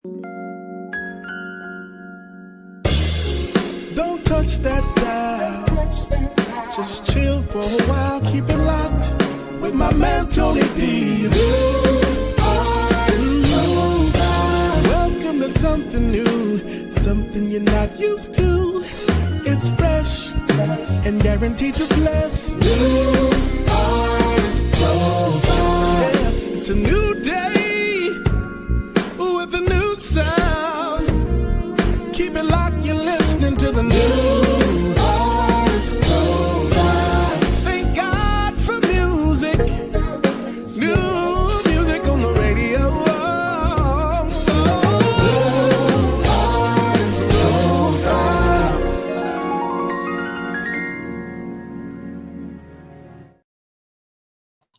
Don't touch that dial. Just chill for a while. Keep it locked with my man Tony D. Welcome to something new, something you're not used to. It's fresh and guaranteed to bless. New Artist Profile. Yeah, it's a new day with a new sound. Keep it locked, you're listening to the new Artist Profile. Thank God for music. New music on the radio. Artist Profile.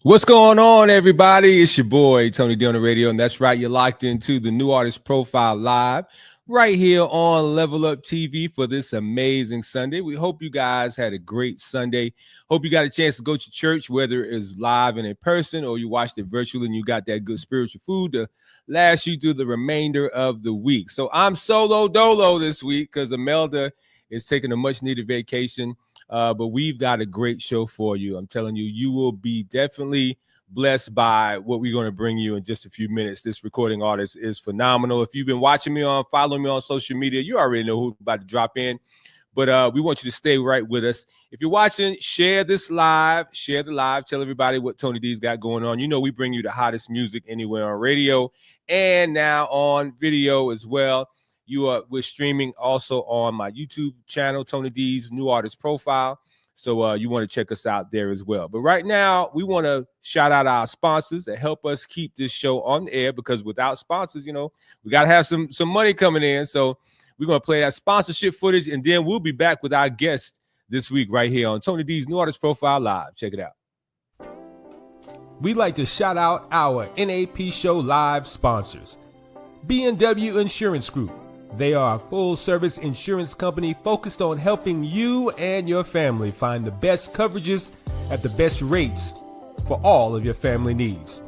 What's going on, everybody? It's your boy, Tony D on the radio, and that's right, you're locked into the New Artist Profile Live right here on Level Up TV for this amazing Sunday. We hope you guys had a great Sunday. Hope you got a chance to go to church, whether it's live and in person or you watched it virtually and you got that good spiritual food to last you through the remainder of the week. So I'm solo dolo this week because Imelda is taking a much-needed vacation. But we've got a great show for you. I'm telling you, you will be definitely blessed by what we're going to bring you in just a few minutes. This recording artist is phenomenal. If you've been watching me following me on social media, you already know who's about to drop in. But we want you to stay right with us. If you're watching, share this live. Share the live. Tell everybody what Tony D's got going on. You know we bring you the hottest music anywhere on radio and now on video as well. We're streaming also on my YouTube channel, Tony D's New Artist Profile. So you want to check us out there as well. But right now, we want to shout out our sponsors that help us keep this show on the air, because without sponsors, you know, we got to have some money coming in. So we're going to play that sponsorship footage, and then we'll be back with our guest this week right here on Tony D's New Artist Profile Live. Check it out. We'd like to shout out our NAP Show Live sponsors. B&W Insurance Group. They are a full-service insurance company focused on helping you and your family find the best coverages at the best rates for all of your family needs.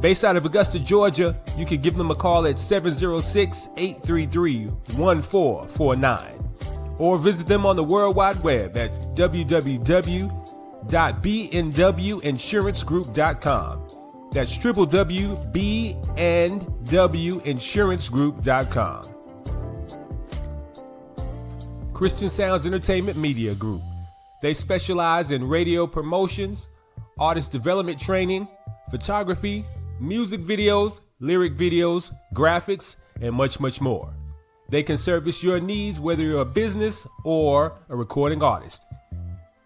Based out of Augusta, Georgia, you can give them a call at 706-833-1449 or visit them on the World Wide Web at www.bnwinsuranceGroup.com. That's www.bnwinsuranceGroup.com. Christian Sounds Entertainment Media Group. They specialize in radio promotions, artist development training, photography, music videos, lyric videos, graphics, and much, much more. They can service your needs whether you're a business or a recording artist.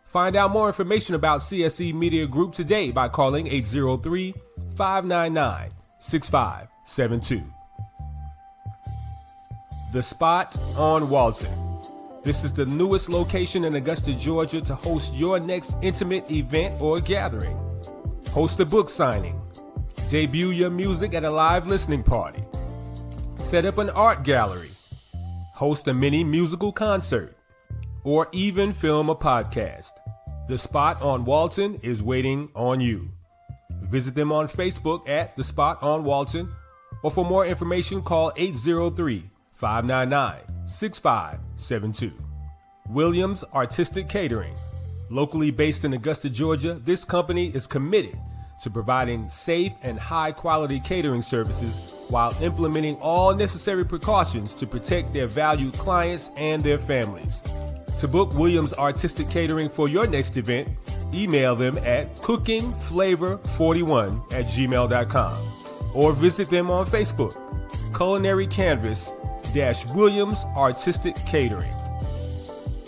Find out more information about CSE Media Group today by calling 803-599-6572. The Spot on Walton. This is the newest location in Augusta, Georgia to host your next intimate event or gathering. Host a book signing. Debut your music at a live listening party. Set up an art gallery. Host a mini musical concert. Or even film a podcast. The Spot on Walton is waiting on you. Visit them on Facebook at The Spot on Walton, or for more information, call 803-599-6572. Williams Artistic Catering. Locally based in Augusta, Georgia, this company is committed to providing safe and high-quality catering services while implementing all necessary precautions to protect their valued clients and their families. To book Williams Artistic Catering for your next event, email them at cookingflavor41@gmail.com or visit them on Facebook, Culinary Canvas Williams Artistic Catering.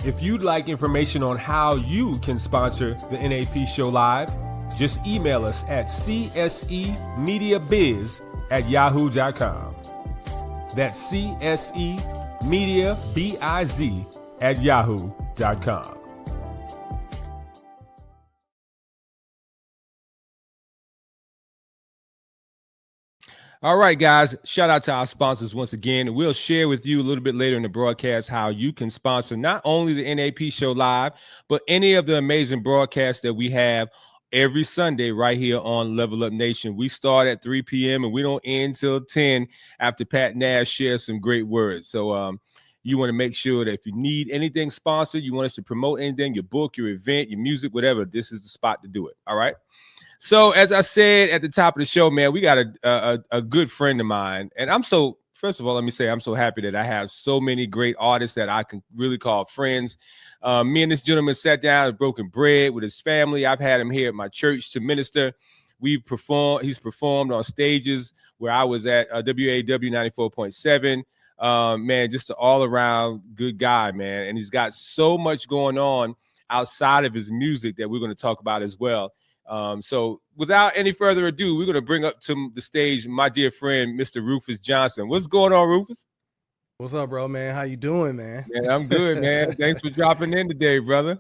If you'd like information on how you can sponsor the NAP Show Live, just email us at csemediabiz@yahoo.com. That's csemediabiz@yahoo.com. All right, guys, shout out to our sponsors once again. We'll share with you a little bit later in the broadcast how you can sponsor not only the NAP Show Live, but any of the amazing broadcasts that we have every Sunday right here on Level Up Nation. We start at 3 p.m. and we don't end till 10 after Pat Nash shares some great words. So you want to make sure that if you need anything sponsored, you want us to promote anything, your book, your event, your music, whatever, this is the spot to do it. All right. So as I said at the top of the show, man, we got a good friend of mine. And first of all, let me say I'm so happy that I have so many great artists that I can really call friends. Me and this gentleman sat down and broken bread with his family. I've had him here at my church to minister. He's performed on stages where I was at WAW 94.7. Man, just an all-around good guy, man. And he's got so much going on outside of his music that we're going to talk about as well. So without any further ado, we're going to bring up to the stage my dear friend, Mr. Rufus Johnson. What's going on, Rufus? What's up, bro, man? How you doing, man? Man, I'm good, man. Thanks for dropping in today, brother.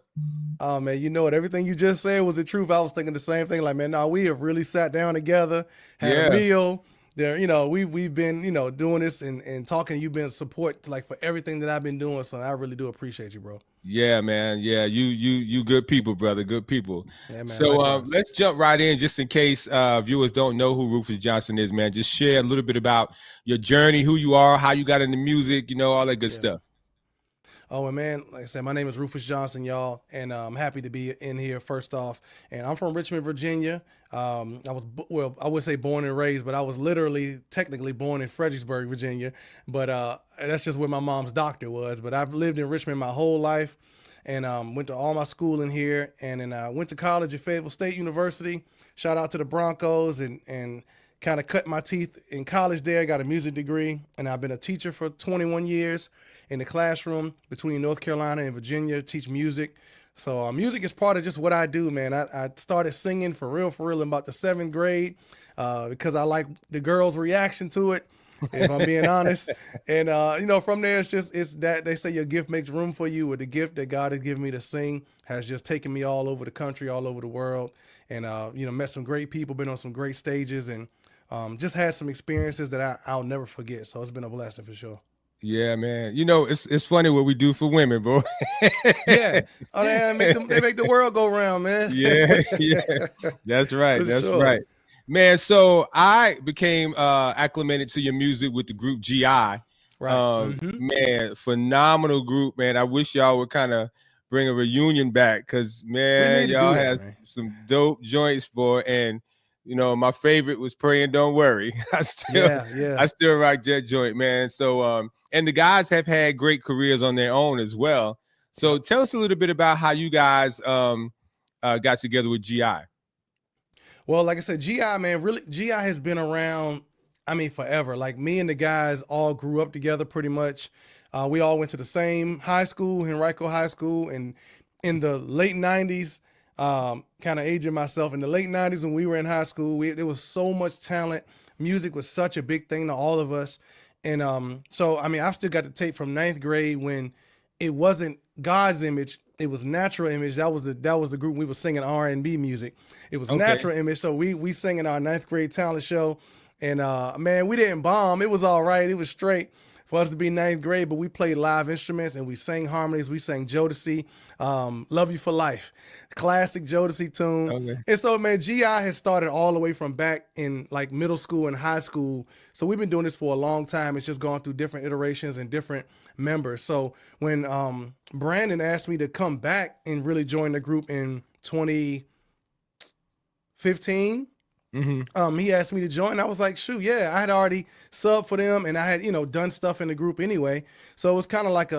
Oh, man, you know what? Everything you just said was the truth. I was thinking the same thing. Like, man, no, we have really sat down together, had a meal. There, you know, we've been, you know, doing this and talking. You've been support like for everything that I've been doing. So I really do appreciate you, bro. Yeah, man. Yeah, you good people, brother. Good people. Yeah, man, so let's jump right in, just in case viewers don't know who Rufus Johnson is, man. Just share a little bit about your journey, who you are, how you got into music, you know, all that good stuff. Oh, and man, like I said, my name is Rufus Johnson, y'all, and I'm happy to be in here first off. And I'm from Richmond, Virginia. I would say born and raised, but I was technically born in Fredericksburg, Virginia. But that's just where my mom's doctor was. But I've lived in Richmond my whole life, and went to all my schooling here. And then I went to college at Fayetteville State University. Shout out to the Broncos, and kind of cut my teeth in college there. Got a music degree, and I've been a teacher for 21 years. In the classroom between North Carolina and Virginia, teach music. So music is part of just what I do, man. I started singing for real in about the 7th grade because I like the girls' reaction to it, if I'm being honest. And, you know, from there, it's that they say your gift makes room for you, or the gift that God has given me to sing has just taken me all over the country, all over the world. And, you know, met some great people, been on some great stages, and just had some experiences that I'll never forget. So it's been a blessing for sure. Yeah, man. You know, it's funny what we do for women, bro. Yeah. Oh, they make the world go round, man. Yeah. That's right. That's right. Man, so I became acclimated to your music with the group GI. Right. Man, phenomenal group, man. I wish y'all would kind of bring a reunion back because, man, y'all have some dope joints, boy. And you know, my favorite was Pray and Don't Worry. I still rock that joint, man. So, and the guys have had great careers on their own as well. So tell us a little bit about how you guys got together with GI. Well, like I said, GI, man, really, GI has been around, I mean, forever. Like me and the guys all grew up together pretty much. We all went to the same high school, Henrico High School, and in the late 90s, kind of aging myself, in the late 90s when we were in high school, there was so much talent. Music was such a big thing to all of us. And so, I mean, I've still got the tape from 9th grade when it wasn't God's Image, it was Natural Image. That was the group we were singing R&B music. It was Natural Image. So we sang in our 9th grade talent show. And man, we didn't bomb. It was all right. It was straight for us to be 9th grade, but we played live instruments and we sang harmonies. We sang Jodeci, Love You for Life, classic Jodeci tune. Okay. And so, man, GI has started all the way from back in like middle school and high school. So we've been doing this for a long time. It's just gone through different iterations and different members. So when Brandon asked me to come back and really join the group in 2015, he asked me to join. I was like, shoot, yeah, I had already subbed for them and I had, you know, done stuff in the group anyway. So it was kind of like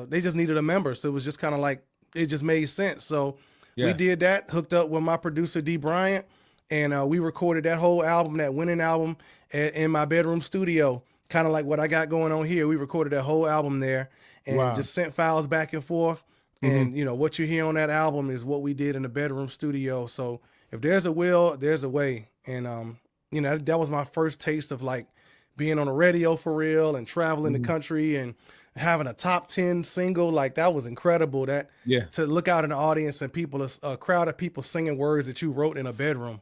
they just needed a member. So it was just kind of like, it just made sense. So we did that, hooked up with my producer, D Bryant, and we recorded that whole album, that winning album in my bedroom studio, kind of like what I got going on here. We recorded that whole album there and just sent files back and forth. And, you know, what you hear on that album is what we did in the bedroom studio. So if there's a will, there's a way. And, you know, that was my first taste of like being on the radio for real and traveling the country and having a top 10 single. Like that was incredible, that to look out in the audience and people, a crowd of people singing words that you wrote in a bedroom.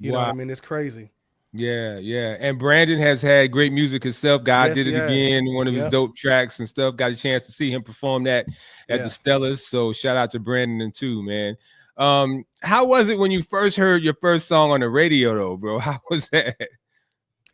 You know what I mean? It's crazy. Yeah. And Brandon has had great music himself. God did it again. One of his dope tracks and stuff. Got a chance to see him perform that at the Stellars. So shout out to Brandon too, man. How was it when you first heard your first song on the radio, though, bro? How was that?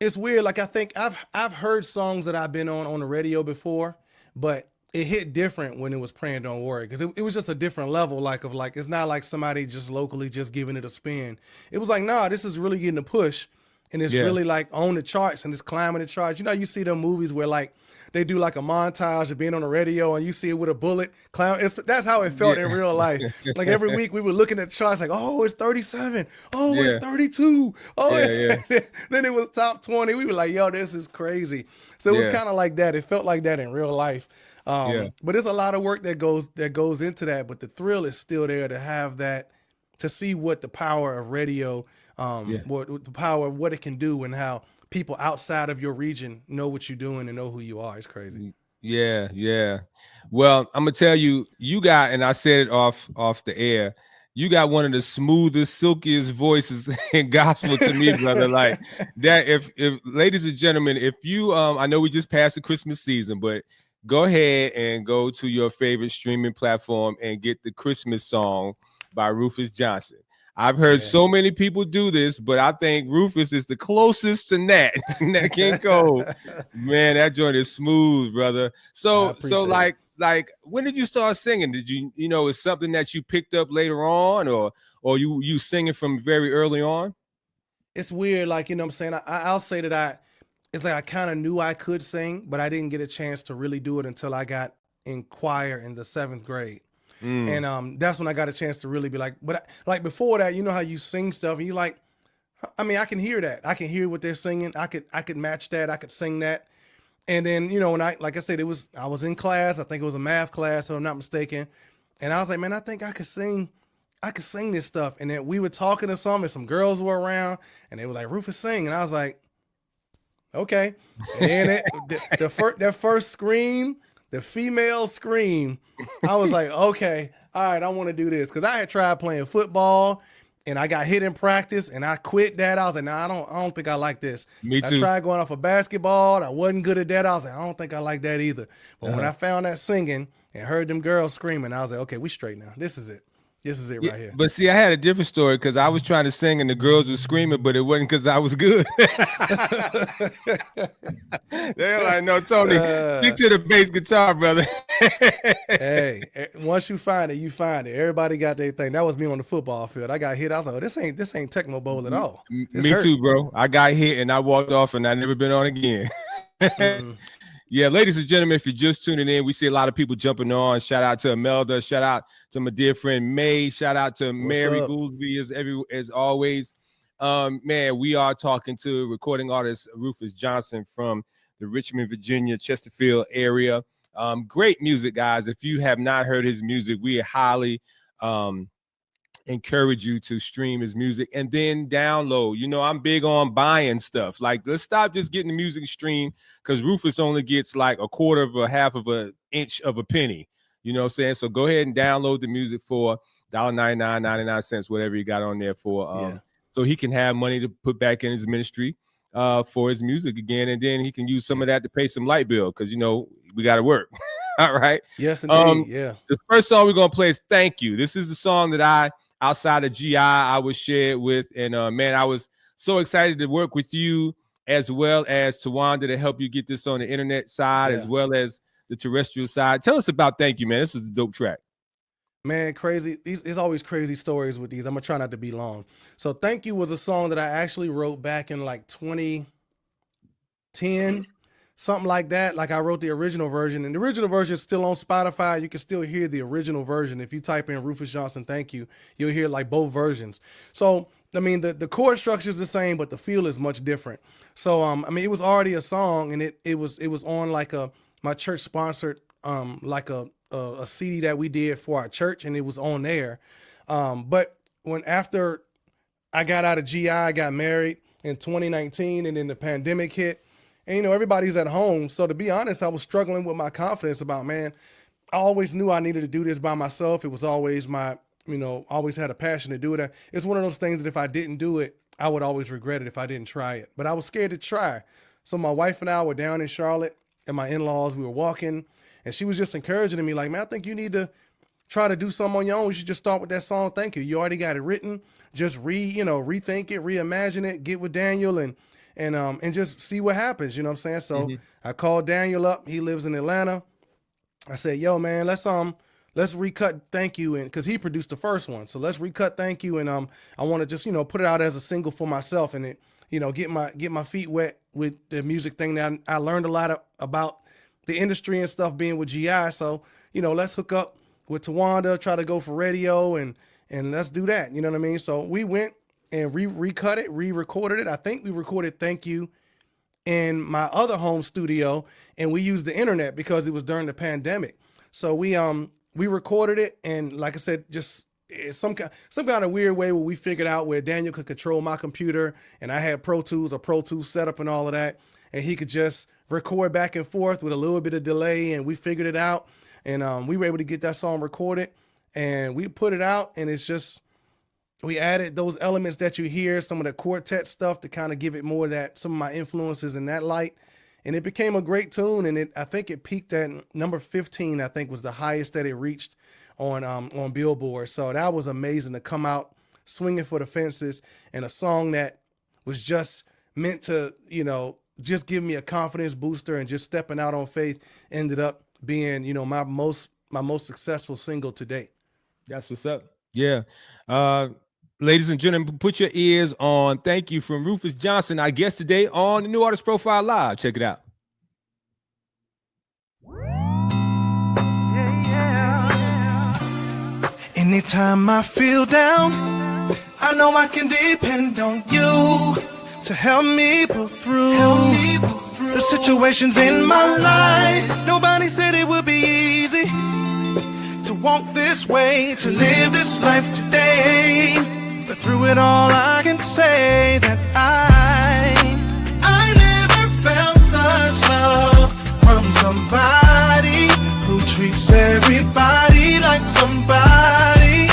It's weird. Like I think I've heard songs that I've been on the radio before, but it hit different when it was Praying Don't Worry, because it was just a different level. Like it's not like somebody just locally just giving it a spin. It was like, nah, this is really getting a push, and it's really like on the charts and it's climbing the charts. You know, you see them movies where like they do like a montage of being on the radio and you see it with a bullet clown. That's how it felt in real life. Like every week we were looking at the charts like, oh, it's 37. Oh, it's 32. Oh, then it was top 20. We were like, yo, this is crazy. So it was kind of like that. It felt like that in real life. But it's a lot of work that goes into that. But the thrill is still there to have that, to see what the power of radio, what the power of what it can do and how people outside of your region know what you're doing and know who you are. It's crazy. Yeah. Well, I'm gonna tell you, you got, and I said it off the air, you got one of the smoothest, silkiest voices in gospel to me, brother. Like that. If ladies and gentlemen, if you I know we just passed the Christmas season, but go ahead and go to your favorite streaming platform and get the Christmas song by Rufus Johnson. I've heard so many people do this, but I think Rufus is the closest to that. That can go. Man, that joint is smooth, brother. So like when did you start singing? Did you it's something that you picked up later on, or you singing from very early on? It's weird, like, you know what I'm saying? I'll say that it's like I kind of knew I could sing, but I didn't get a chance to really do it until I got in choir in the 7th grade. And that's when I got a chance to really be like, but like before that, you know how you sing stuff and you like, I mean, I can hear that. I can hear what they're singing. I could match that. I could sing that. And then, when like I said, I was in class. I think it was a math class, if I'm not mistaken. And I was like, man, I think I could sing this stuff. And then we were talking to some girls were around and they were like, Rufus, sing. And I was like, okay. And then that first scream, the female scream, I was like, okay, all right, I want to do this. Because I had tried playing football and I got hit in practice and I quit that. I was like, nah, I don't think I like this. Me too. I tried going off of basketball and I wasn't good at that. I was like, I don't think I like that either. But when I found that singing and heard them girls screaming, I was like, okay, we straight now. This is it. This is it right here. But see, I had a different story because I was trying to sing and the girls were screaming, but it wasn't because I was good. They were like, no, Tony, stick to the bass guitar, brother. Hey, once you find it, you find it. Everybody got their thing. That was me on the football field. I got hit. I was like, oh, this ain't Techno Bowl at all. Me too, bro. I got hit and I walked off and I never been on again. Yeah, ladies and gentlemen, if you're just tuning in, we see a lot of people jumping on. Shout out to Imelda. Shout out to my dear friend May. Shout out to Mary Gouldsby as always. Man, we are talking to recording artist Rufus Johnson from the Richmond, Virginia, Chesterfield area. Great music, guys. If you have not heard his music, we highly encourage you to stream his music and then download. I'm big on buying stuff. Like, let's stop just getting the music stream because Rufus only gets like a quarter of a half of an inch of a penny. You know what I'm saying? So go ahead and download the music for $1.99, 99 cents, whatever you got on there for. So he can have money to put back in his ministry for his music again, and then he can use some of that to pay some light bill because we got to work. All right. Yes, indeed. The first song we're gonna play is "Thank You." This is the song that outside of GI, I was shared with. And man, I was so excited to work with you as well as Tawanda to help you get this on the internet side as well as the terrestrial side. Tell us about Thank You, man. This was a dope track. Man, crazy. There's always crazy stories with these. I'm going to try not to be long. So Thank You was a song that I actually wrote back in like 2010, something like that. Like I wrote the original version, and the original version is still on Spotify. You can still hear the original version. If you type in Rufus Johnson, Thank You, you'll hear like both versions. So, I mean, the chord structure is the same, but the feel is much different. So, I mean, it was already a song, and it was on like my church sponsored, like a CD that we did for our church, and it was on there. But after I got out of GI, I got married in 2019, and then the pandemic hit. And, everybody's at home. So to be honest, I was struggling with my confidence about, man, I always knew I needed to do this by myself. It was always always had a passion to do it. It's one of those things that if I didn't do it, I would always regret it if I didn't try it. But I was scared to try. So my wife and I were down in Charlotte and my in-laws, we were walking, and she was just encouraging me like, man, I think you need to try to do something on your own, you should just start with that song, Thank You. You already got it written. Just rethink it, reimagine it, get with Daniel and just see what happens. You know what I'm saying? So I called Daniel up. He lives in Atlanta. I said, yo, man, let's recut Thank You, and because he produced the first one. So let's recut Thank You, and I want to just, put it out as a single for myself, and get my feet wet with the music thing. That I learned a lot about the industry and stuff being with GI. So, let's hook up with Tawanda, try to go for radio, and let's do that. You know what I mean? So we went and recut it, re-recorded it. I think we recorded Thank You in my other home studio, and we used the internet because it was during the pandemic. So we recorded it, and like I said, just some kind of weird way where we figured out where Daniel could control my computer, and I had Pro Tools setup and all of that, and he could just record back and forth with a little bit of delay, and we figured it out, and we were able to get that song recorded, and we put it out, and it's just, we added those elements that you hear, some of the quartet stuff to kind of give it more that, some of my influences in that light. And it became a great tune. And I think it peaked at number 15, I think was the highest that it reached on Billboard. So that was amazing to come out swinging for the fences, and a song that was just meant to, just give me a confidence booster, and just stepping out on faith ended up being, my most successful single to date. That's what's up. Yeah. Ladies and gentlemen, put your ears on Thank You from Rufus Johnson, our guest today on the New Artist Profile Live. Check it out. Anytime I feel down, I know I can depend on you to help me pull through the situations in my life. Nobody said it would be easy to walk this way, to live this life today. But through it all, I can say that I never felt such love from somebody who treats everybody like somebody.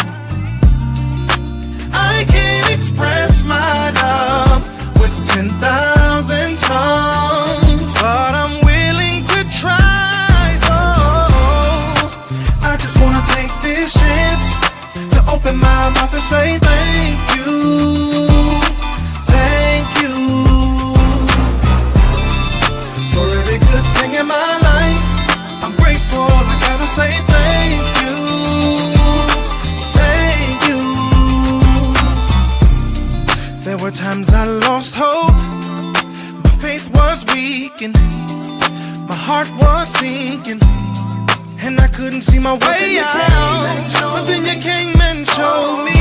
I can't express my love with 10,000 tongues, but I'm willing to try. So I just wanna take this chance to open my mouth and say thank you, for every good thing in my life. I'm grateful, I gotta say thank you. There were times I lost hope, my faith was weakened, my heart was sinking, and I couldn't see my way out. But then you came and showed me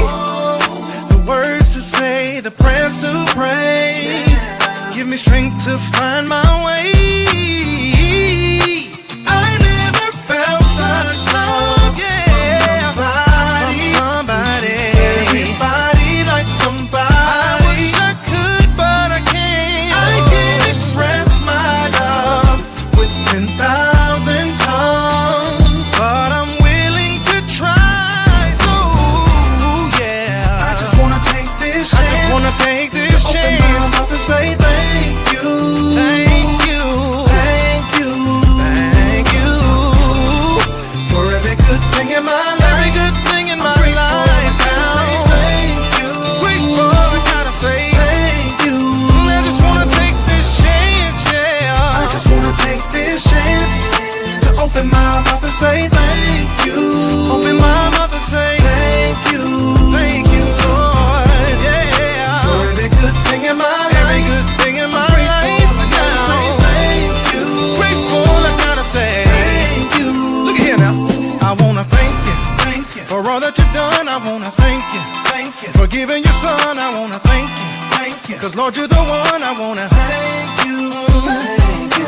the words to say, the prayers to pray. Give me strength to find my way. I never felt such love, from somebody. Everybody like somebody. I wish I could, but I can't. I can't express my love with 10,000 tongues, but I'm willing to try. So yeah, I just wanna take this chance. I just wanna take this chance. Open my mouth and say thank you, thank you, thank you, thank you, for every good thing in my life. Every good thing in my life now. Thank you. Grateful, I gotta say thank you. I just wanna take this chance, yeah. I just wanna take this chance to open my mouth and say thank you. Open my mouth and say thank you, Lord, yeah. For every good thing in my life. Every good thing in my life now. Thank you. Grateful, I gotta say thank you. Look here now. I wanna thank you for all that you've done. I wanna thank you for giving your son. I wanna thank you, cause Lord, you're the one. I wanna thank you.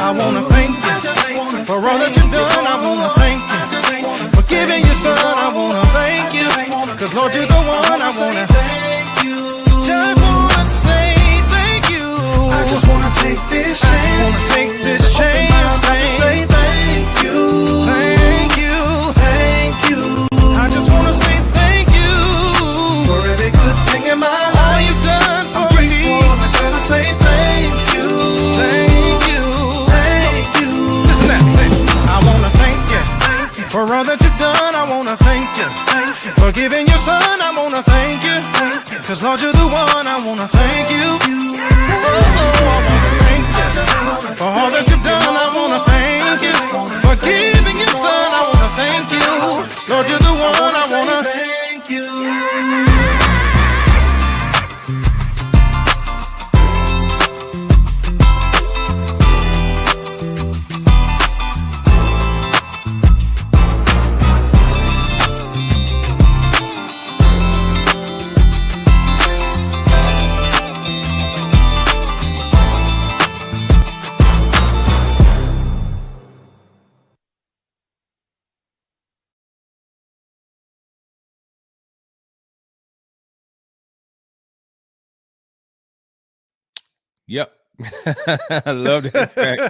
I wanna thank you for all that you've done. I wanna thank you for giving your son. I wanna thank you, cause Lord, you're the one. I wanna thank you. Just wanna say thank you. I just wanna take this chance. I just wanna take this chance. Say thank you, thank you, thank you. I just wanna say thank you for every good thing in my life. All you've done for me. I gotta say thank you, thank you, thank you. Listen to that. I wanna thank you for all all that you've done, I wanna thank you. For giving your son, I wanna thank you. Cause Lord, you're the one, I wanna thank you. Oh, I wanna thank you. For all that you've done, I wanna thank you. For giving your son, I wanna thank you. Lord, you're the one, I wanna thank you. Yep. I love that track.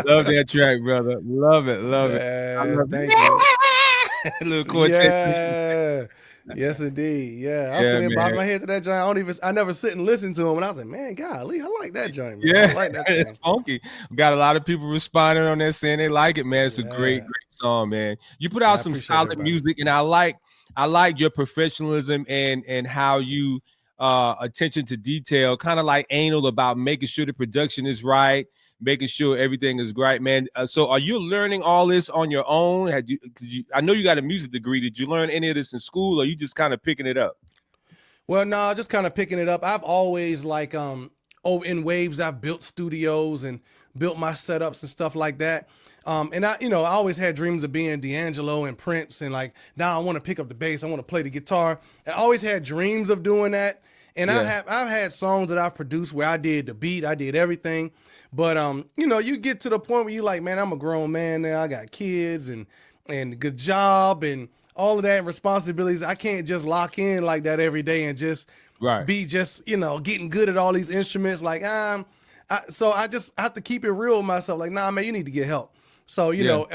Love that track, brother. Love it. Love it. I love Thank you. little quartet. Yeah. Yes, indeed. Yeah. I was sitting there bobbing my head to that joint. I never sit and listen to him. And I was like, man, golly, I like that joint, man. Yeah, I like that it's funky. We got a lot of people responding on that saying they like it, man. It's a great song, man. You put out some solid music, and I like your professionalism and how you attention to detail, kind of like anal about making sure the production is right, making sure everything is great, man. So are you learning all this on your own? I know you got a music degree. Did you learn any of this in school, or you just kind of picking it up? Well, no, just kind of picking it up. I've always in waves, I've built studios and built my setups and stuff like that. And I always had dreams of being D'Angelo and Prince, and like, now I want to pick up the bass, I want to play the guitar. I always had dreams of doing that. And I've had songs that I've produced where I did the beat, I did everything. But you get to the point where you're like, man, I'm a grown man now. I got kids and a good job and all of that responsibilities. I can't just lock in like that every day and just be just, getting good at all these instruments. Like, so I just have to keep it real with myself. Like, nah, man, you need to get help. So, he's actually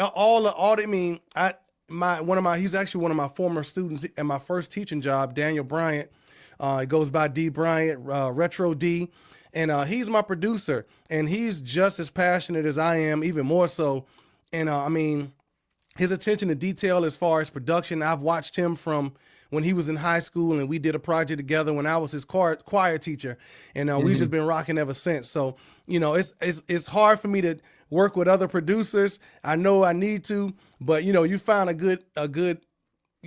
one of my former students at my first teaching job, Daniel Bryant. It goes by D Bryant, Retro D. And he's my producer, and he's just as passionate as I am, even more so. And his attention to detail as far as production, I've watched him from when he was in high school, and we did a project together when I was his choir teacher, and we've just been rocking ever since. So, it's hard for me to work with other producers. I know I need to, but you find a good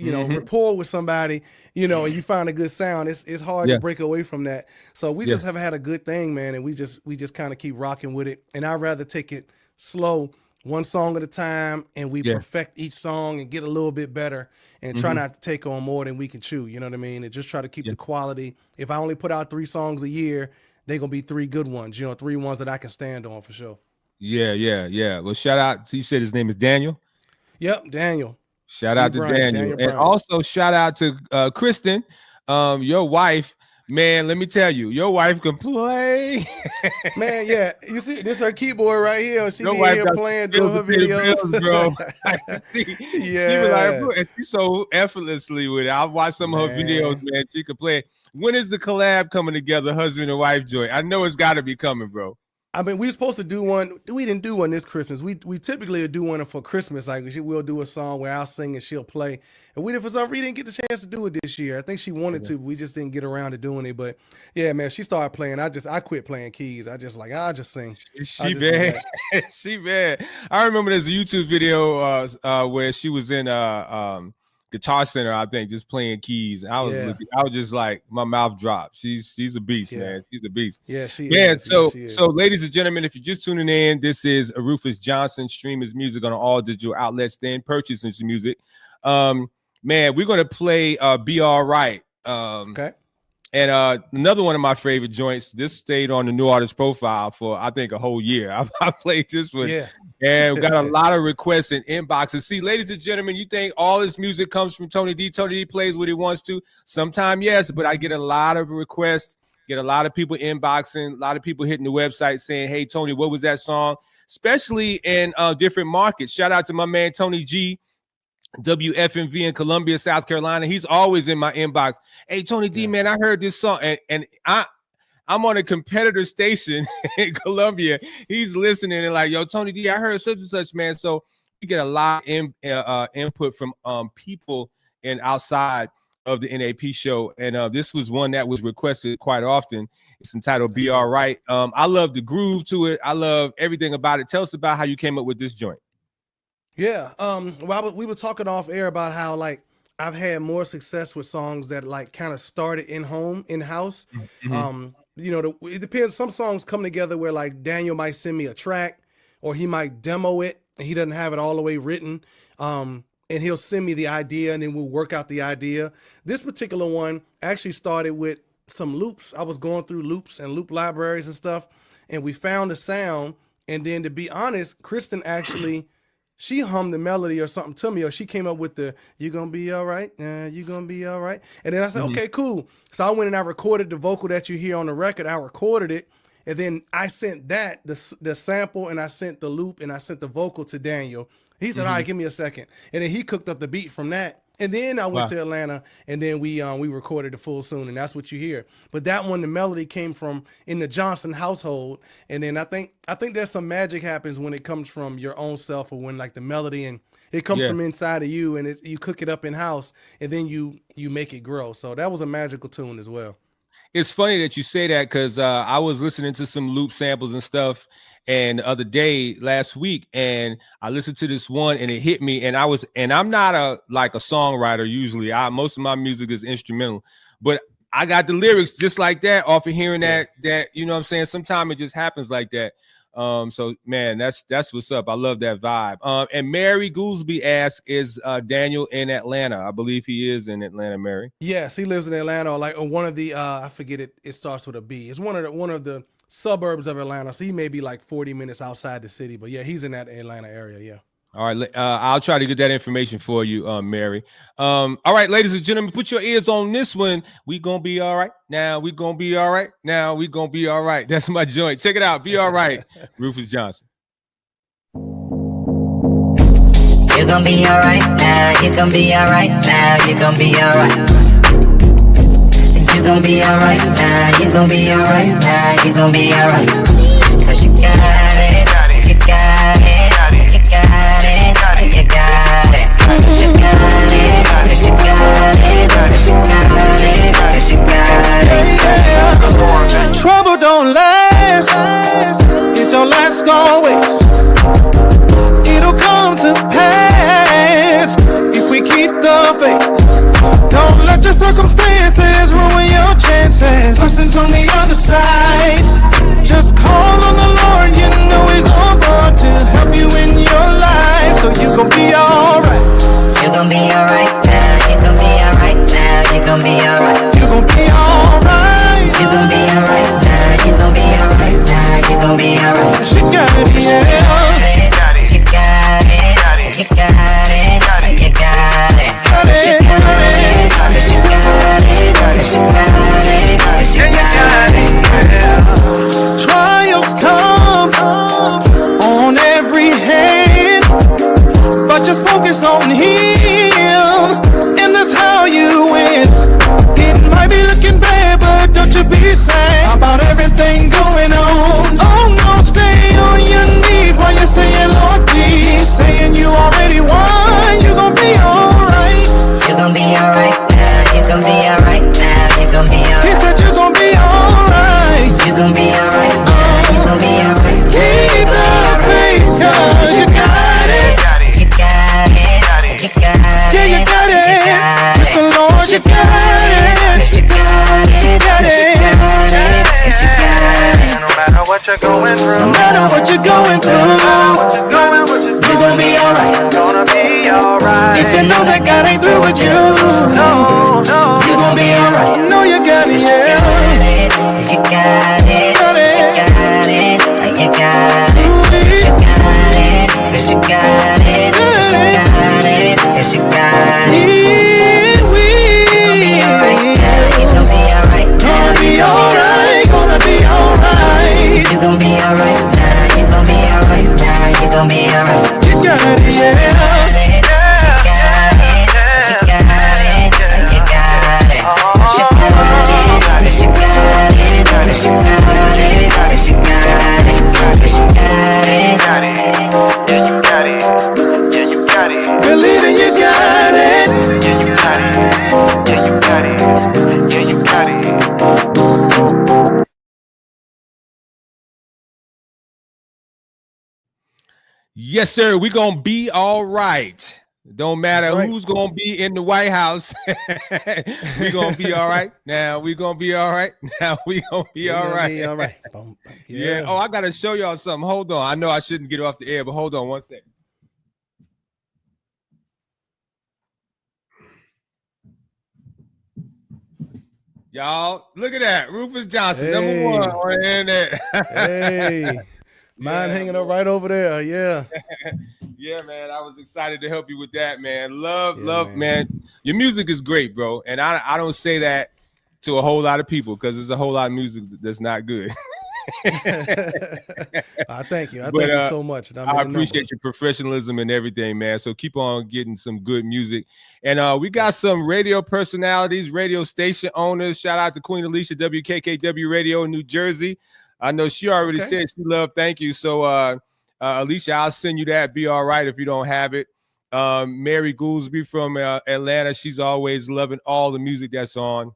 rapport with somebody, and you find a good sound. It's hard to break away from that. So we just have had a good thing, man. And we just kind of keep rocking with it. And I'd rather take it slow, one song at a time, and we perfect each song and get a little bit better and try not to take on more than we can chew. You know what I mean? And just try to keep the quality. If I only put out 3 songs a year, they're going to be 3 good ones, 3 ones that I can stand on for sure. Yeah. Well, shout out. You said his name is Daniel? Yep, Daniel. Shout out to Daniel. And also shout out to Kristen, your wife. Man, let me tell you, your wife can play. Man, yeah. You see, this is her keyboard right here. She be here playing, doing her videos. Bro. She was like, and she's so effortlessly with it. I've watched some of her videos, man. She could play. When is the collab coming together, husband and wife joint? I know it's got to be coming, bro. I mean, we were supposed to do one. We didn't do one this Christmas. We typically do one for Christmas. Like, we'll do a song where I'll sing and she'll play. And we didn't get the chance to do it this year. I think she wanted to, but we just didn't get around to doing it. But yeah, man, she started playing. I quit playing keys. I'll just sing. She bad. She bad. I remember there's a YouTube video where she was in Guitar Center, I think, just playing keys. I was just like, my mouth dropped. She's a beast, man. She's a beast. Yeah, she is. So ladies and gentlemen, if you're just tuning in, this is Rufus Johnson. Stream his music on all digital outlets, then purchase his music. Man, we're gonna play Be All Right. Okay. And another one of my favorite joints. This stayed on the New Artist Profile for I think a whole year. I played this one. Yeah. And we got a lot of requests and inboxes. See, ladies and gentlemen, you think all this music comes from Tony D? Tony D plays what he wants to. Sometimes, yes, but I get a lot of requests, get a lot of people inboxing, a lot of people hitting the website saying, hey, Tony, what was that song? Especially in different markets. Shout out to my man, Tony G, WFMV in Columbia, South Carolina. He's always in my inbox. Hey, Tony D, man, I heard this song. And I'm on a competitor station in Columbia. He's listening and like, yo, Tony D, I heard such and such, man. So get a lot of input from people and outside of the NAP show, and this was one that was requested quite often. It's entitled "Be All Right." I love the groove to it. I love everything about it. Tell us about how you came up with this joint. Yeah. Well, we were talking off air about how like I've had more success with songs that like kind of started in-house. You know, it depends. Some songs come together where like Daniel might send me a track, or he might demo it, and he doesn't have it all the way written. And he'll send me the idea, and then we'll work out the idea. This particular one actually started with some loops. I was going through loops and loop libraries and stuff, and we found a sound. And then, to be honest, Kristen actually, she hummed the melody or something to me, or she came up with the "You gonna be all right, you gonna be all right." And then I said, okay, cool. So I went and I recorded the vocal that you hear on the record. I recorded it, and then I sent that the sample, and I sent the loop, and I sent the vocal to Daniel. He said, all right, give me a second. And then he cooked up the beat from that. And then I went to Atlanta, and then we recorded the full soon, and that's what you hear. But that one, the melody came from in the Johnson household. And then I think there's some magic happens when it comes from your own self, or when like the melody and it comes from inside of you, and you cook it up in house, and then you make it grow. So that was a magical tune as well. It's funny that you say that, because I was listening to some loop samples and stuff, and the other day, last week, and I listened to this one, and it hit me. And I'm not a songwriter usually. Most of my music is instrumental, but I got the lyrics just like that off of hearing that you know what I'm saying. Sometimes it just happens like that. So man, that's what's up. I love that vibe. And Mary Goolsby asks, is Daniel in Atlanta? I believe he is in Atlanta, Mary. Yes, he lives in Atlanta, or one of the I forget it. It starts with a B. It's one of the suburbs of Atlanta. So he may be like 40 minutes outside the city, but yeah, he's in that Atlanta area. Yeah. All right, I'll try to get that information for you, Mary. All right, ladies and gentlemen, put your ears on this one. We gonna be all right. Now we gonna be all right. Now we gonna be all right. That's my joint. Check it out. Be all right. Rufus Johnson. You gonna be all right now. You gonna be all right now. You gonna be all right. You gonna be all right now. You gonna be all right now. You gonna be all right. 'Cause you got it. You got it. You got it. You got it. 'Cause you got it. 'Cause you got it. 'Cause you got it. 'Cause you got it. Trouble don't last. It don't last always. It'll come to pass if we keep the faith. Don't let your circumstances ruin your chances. Blessings on the other side. Just call on the Lord, you know He's on board to help you in your life. So you gon' be alright. You gon' be alright now. You gon' be alright now. You gon' be alright. You gon' be alright. You gon' be alright now. You gon' be alright now. You gon' be alright. She got it, yeah. You got it. You got it. You got it. You got it. Trials come on every hand, but just focus on Him, and that's how you win. It might be looking bad, but don't you be sad about everything going on. Oh no, stay on your knees while you're saying, Lord, please, saying you already won. You gon' be alright. You gon' be alright now. You gon' be alright now. You gon' be alright. He said you gon' be alright. You gon' be alright now. You gon' be alright. Keep the faith, 'cause you got it. You got it. You got it. Yeah, you got it. With the Lord, you got it. You got it. You got it. No matter what you're going through, No matter what you're going through, you gon' be alright. gonna be alright. If you know that God ain't through with you, No, you gon' be alright. You know you got it, yeah. You got it. Got it. You got it. You got it. Ooh, You got it. 'Cause you got it. 'Cause you got it. 'Cause you got it. we You gon' be alright now. gonna be alright, gonna be alright. You gon' be alright now. You gon' be alright now. You gon' be alright. You got it, yeah. Yes, sir. We're gonna be all right. Don't matter right. who's gonna be in the White House. We're gonna be all right. Now we're gonna be all right. Now we're gonna be all right. Be all right. Boom, boom. Yeah. Oh, I gotta show y'all something. Hold on. I know I shouldn't get off the air, but hold on one second. Y'all, look at that. Rufus Johnson, Hey. number one on the internet. Hey, mine hanging up right over there. Yeah. Yeah, man. I was excited to help you with that, man. Love, Yeah, man. Your music is great, bro. And I don't say that to a whole lot of people because there's a whole lot of music that's not good. I thank you. I But, thank you so much. I appreciate your professionalism and everything, man. So keep on getting some good music. And we got some radio personalities, radio station owners. Shout out to Queen Alicia, WKKW Radio in New Jersey. I know she already said she loved thank you. So Alicia, I'll send you that. Be all right if you don't have it. Mary Goolsby from Atlanta. She's always loving all the music that's on.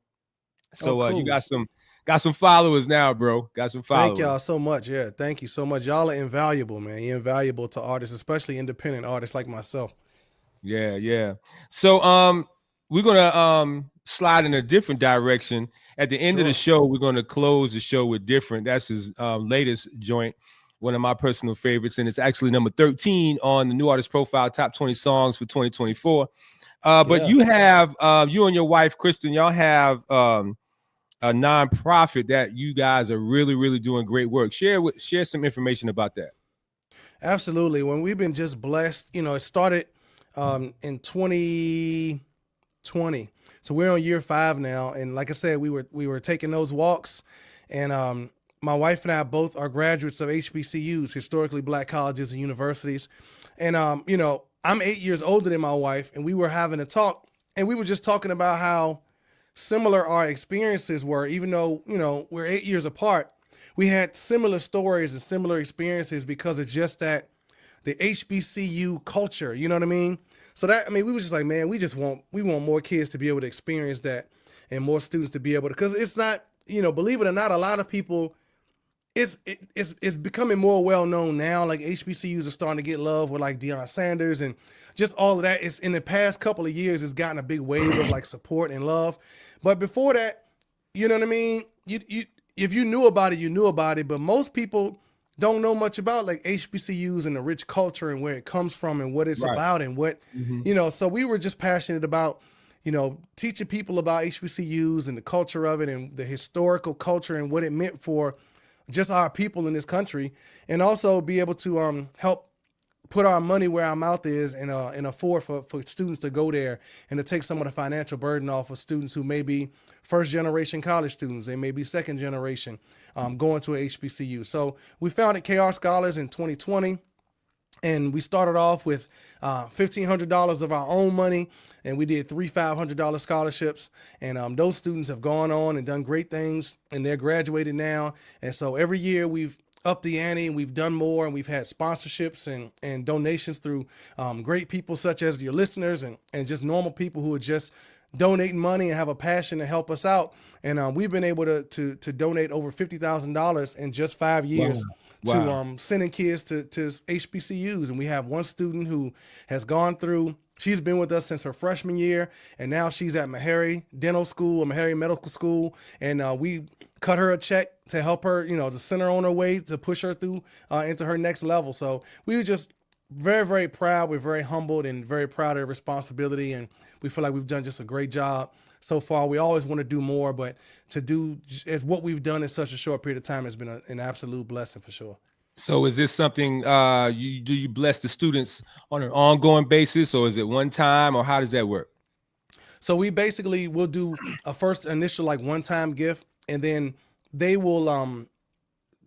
So cool. You got some followers now, bro. Got some followers. Thank y'all so much. Yeah, thank you so much. Y'all are invaluable, man. You're invaluable to artists, especially independent artists like myself. Yeah. So we're gonna slide in a different direction. At the end of the show, we're gonna close the show with Different. That's his latest joint, one of my personal favorites, and it's actually number 13 on the New Artist Profile Top 20 Songs for 2024. But you have you and your wife, Kristen, y'all have a nonprofit that you guys are really, really doing great work. Share some information about that. Absolutely. When we've been just blessed, it started in 2020. So we're on year 5 now. And like I said, we were taking those walks, and my wife and I both are graduates of HBCUs, historically Black colleges and universities. And, I'm 8 years older than my wife, and we were having a talk, and we were just talking about how similar our experiences were. Even though, we're 8 years apart, we had similar stories and similar experiences because of just that, the HBCU culture, you know what I mean? So we was just like, man, we want more kids to be able to experience that, and more students to be able to, because it's not, believe it or not, a lot of people, it's becoming more well known now. Like HBCUs are starting to get love with like Deion Sanders and just all of that. It's in the past couple of years, it's gotten a big wave of like support and love. But before that, you know what I mean? If you knew about it, you knew about it. But most people don't know much about like HBCUs and the rich culture and where it comes from and what it's about and what, so we were just passionate about, teaching people about HBCUs and the culture of it and the historical culture and what it meant for just our people in this country, and also be able to help put our money where our mouth is and afford for students to go there and to take some of the financial burden off of students who may be first generation college students. They may be second generation going to a HBCU. So we founded KR Scholars in 2020. And we started off with $1,500 of our own money, and we did 3 $500 scholarships. And those students have gone on and done great things, and they're graduated now. And so every year we've upped the ante, and we've done more, and we've had sponsorships and donations through great people such as your listeners and just normal people who are just donating money and have a passion to help us out. And we've been able to donate over $50,000 in just 5 years. Wow. To sending kids to HBCUs. And we have one student who has gone through, she's been with us since her freshman year, and now she's at Meharry Dental School or Meharry Medical School. And we cut her a check to help her, to send her on her way to push her through into her next level. So we were just very, very proud. We're very humbled and very proud of the responsibility. And we feel like we've done just a great job so far. We always want to do more, but to do as what we've done in such a short period of time has been an absolute blessing for sure. So is this something you bless the students on an ongoing basis, or is it one time, or how does that work? So we basically will do a first initial like one-time gift, and then they will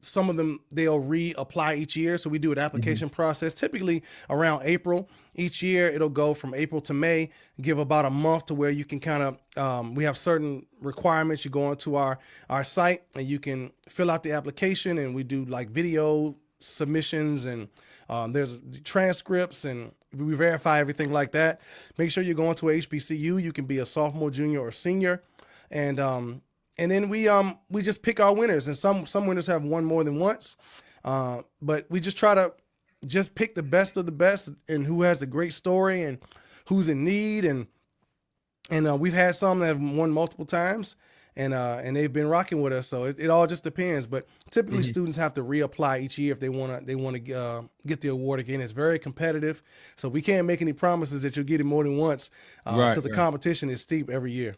some of them they'll reapply each year. So we do an application process typically around April. Each year it'll go from April to May, give about a month to where you can kind of we have certain requirements. You go onto our site and you can fill out the application, and we do like video submissions, and there's transcripts, and we verify everything like that. Make sure you're going to a HBCU. You can be a sophomore, junior, or senior, and then we just pick our winners, and some winners have won more than once, but we just try to just pick the best of the best and who has a great story and who's in need. And we've had some that have won multiple times, and they've been rocking with us. So it all just depends. But typically students have to reapply each year if they want to get the award again. It's very competitive. So we can't make any promises that you'll get it more than once because the competition is steep every year.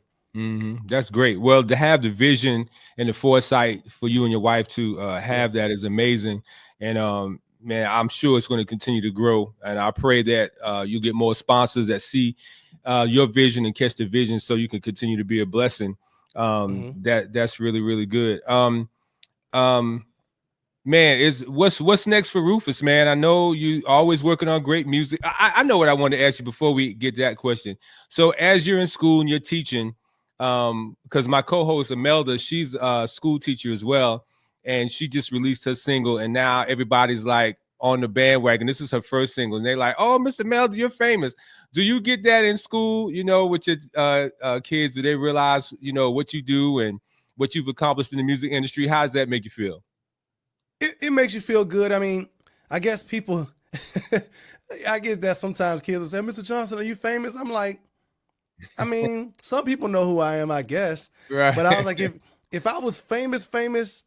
That's great. Well, to have the vision and the foresight for you and your wife to have that is amazing. And man, I'm sure it's going to continue to grow. And I pray that you get more sponsors that see your vision and catch the vision, so you can continue to be a blessing. That's really, really good. Man, what's next for Rufus, man? I know you always working on great music. I know what I wanted to ask you before we get to that question. So as you're in school and you're teaching, because my co-host Imelda, she's a school teacher as well, and she just released her single, and now everybody's like on the bandwagon. This is her first single, and they're like, "Oh, Miss Imelda, you're famous." Do you get that in school? You know, with your kids, do they realize what you do and what you've accomplished in the music industry? How does that make you feel? It makes you feel good. I mean, I guess people, I get that sometimes kids will say, "Mr. Johnson, are you famous?" I'm like, I mean, some people know who I am, I guess. Right. But I was like, if I was famous,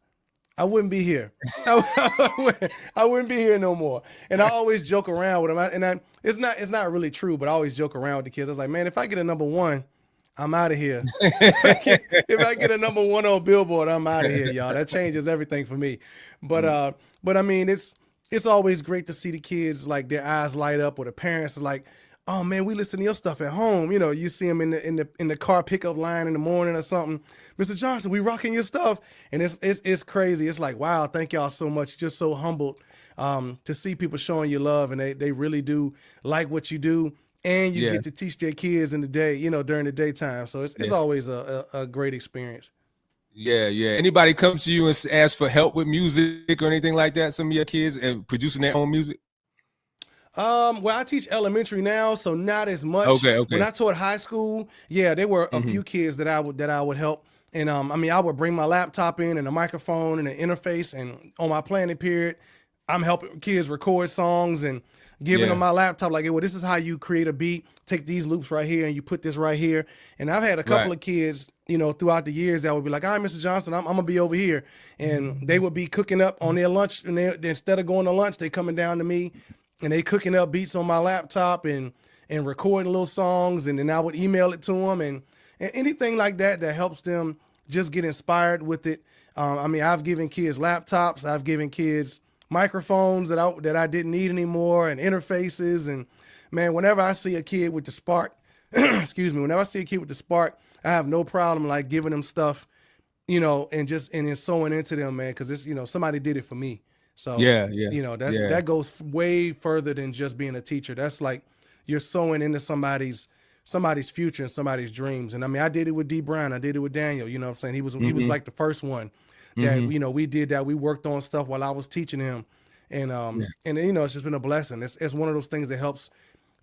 I wouldn't be here. I wouldn't be here no more. And I always joke around with them. It's not really true, but I always joke around with the kids. I was like, man, if I get a #1, I'm out of here. If I get a #1 on Billboard, I'm out of here, y'all. That changes everything for me. But I mean, it's always great to see the kids, like, their eyes light up, or the parents are like, "Oh man, we listen to your stuff at home." You know, you see them in the car pickup line in the morning or something. "Mr. Johnson, we rocking your stuff," and it's crazy. It's like, wow, thank y'all so much. Just so humbled to see people showing you love, and they really do like what you do, and you get to teach their kids in the day, during the daytime. So it's always a great experience. Yeah. Anybody come to you and ask for help with music or anything like that? Some of your kids and producing their own music? Well, I teach elementary now, so not as much. Okay. When I taught high school, there were a few kids that I would help. And I mean, I would bring my laptop in and a microphone and an interface, and on my planning period, I'm helping kids record songs and giving them my laptop, like, "Hey, well, this is how you create a beat. Take these loops right here and you put this right here." And I've had a couple of kids, throughout the years that would be like, "All right, Mr. Johnson, I'm gonna be over here," and they would be cooking up on their lunch, and instead of going to lunch, they coming down to me, and they cooking up beats on my laptop and recording little songs, and then I would email it to them, and anything like that helps them just get inspired with it. I mean, I've given kids laptops, I've given kids microphones that I didn't need anymore, and interfaces. And man, whenever I see a kid with the spark, whenever I see a kid with the spark, I have no problem like giving them stuff, and then sewing into them, man, because it's somebody did it for me. So that goes way further than just being a teacher. That's like you're sewing into somebody's future and somebody's dreams. And I mean, I did it with D. Brown, I did it with Daniel. You know what I'm saying? He was like the first one that we did that. We worked on stuff while I was teaching him, and it's just been a blessing. It's one of those things that helps.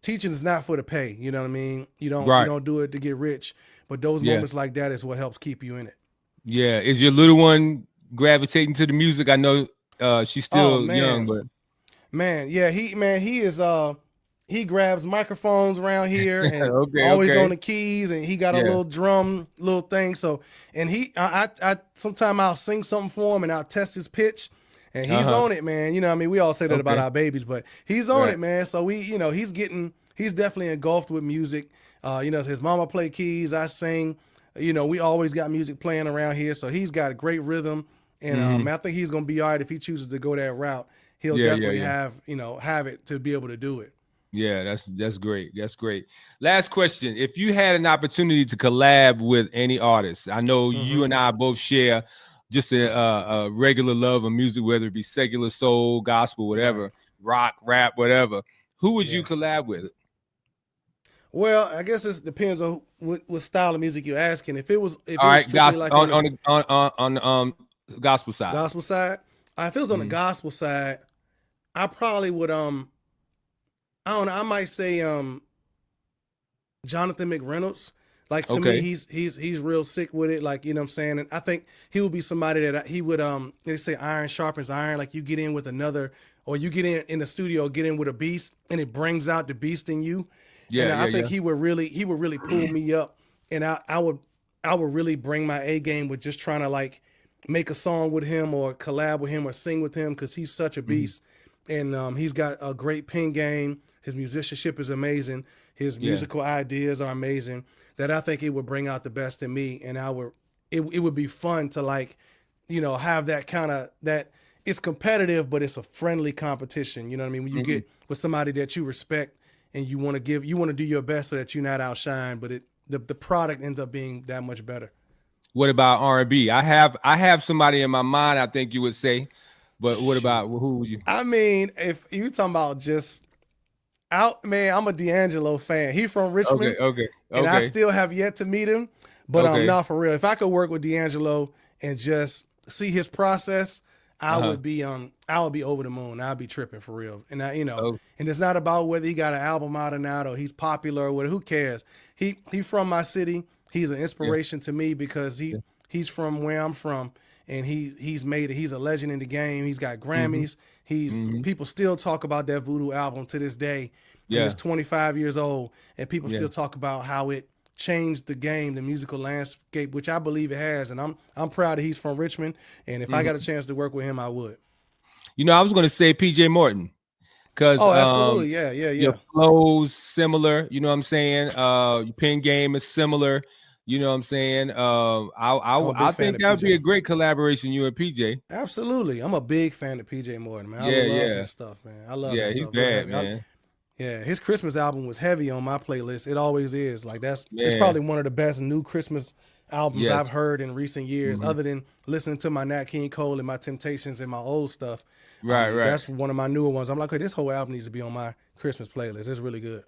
Teaching is not for the pay. You know what I mean? You don't do it to get rich, but those moments like that is what helps keep you in it. Yeah. Is your little one gravitating to the music? I know she's still young, but he is he grabs microphones around here and always on the keys, and he got a little drum little thing. So, and I sometimes I'll sing something for him and I'll test his pitch, and he's on it, man. You know what I mean? We all say that about our babies, but he's on it, man. So he's definitely engulfed with music. His mama play keys, I sing. We always got music playing around here, so he's got a great rhythm. And I think he's gonna be all right if he chooses to go that route. He'll definitely have it to be able to do it. Yeah, that's great. That's great. Last question: if you had an opportunity to collab with any artist, I know you and I both share just a regular love of music, whether it be secular, soul, gospel, whatever, rock, rap, whatever. Who would you collab with? Well, I guess it depends on what style of music you're asking. If it was gospel, like on the gospel side. Gospel side. If it was on the gospel side, I probably would I don't know, I might say Jonathan McReynolds. Like, to me, he's real sick with it, like, you know what I'm saying? And I think he would be somebody that he would they say iron sharpens iron, like you get in with another or you get in the studio, get in with a beast, and it brings out the beast in you. Yeah, and I yeah, think yeah. he would really pull me up, and I would really bring my A game with just trying to like make a song with him or collab with him or sing with him, because he's such a beast. And he's got a great pen game. His musicianship is amazing. His musical ideas are amazing, that I think it would bring out the best in me. And it would be fun to like, have that kind of, that it's competitive, but it's a friendly competition. You know what I mean? When you get with somebody that you respect and you want to do your best so that you're not outshined, but the product ends up being that much better. What about R&B? I have somebody in my mind I think you would say, but what about who would you? I mean, if you talking about just out, man, I'm a D'Angelo fan. He from Richmond. Okay. And I still have yet to meet him, but I'm not for real. If I could work with D'Angelo and just see his process, I would be over the moon. I'd be tripping for real. And and it's not about whether he got an album out or not, or he's popular or whatever. Who cares? He from my city. He's an inspiration to me because he's from where I'm from, and he's made it. He's a legend in the game. He's got Grammys. People still talk about that Voodoo album to this day. Yeah. He's 25 years old, and people still talk about how it changed the game, the musical landscape, which I believe it has. And I'm proud that he's from Richmond. And if I got a chance to work with him, I would. I was going to say PJ Morton, because absolutely, yeah. Your flow's similar. You know what I'm saying? Your pen game is similar. You know what I'm saying? I think that would be a great collaboration, you and PJ. Absolutely. I'm a big fan of PJ Morton, man. I love his stuff, man. I love his stuff. Yeah, he's bad, man. His Christmas album was heavy on my playlist. It always is. Like it's probably one of the best new Christmas albums I've heard in recent years, other than listening to my Nat King Cole and my Temptations and my old stuff. Right. That's one of my newer ones. I'm like, hey, this whole album needs to be on my Christmas playlist. It's really good.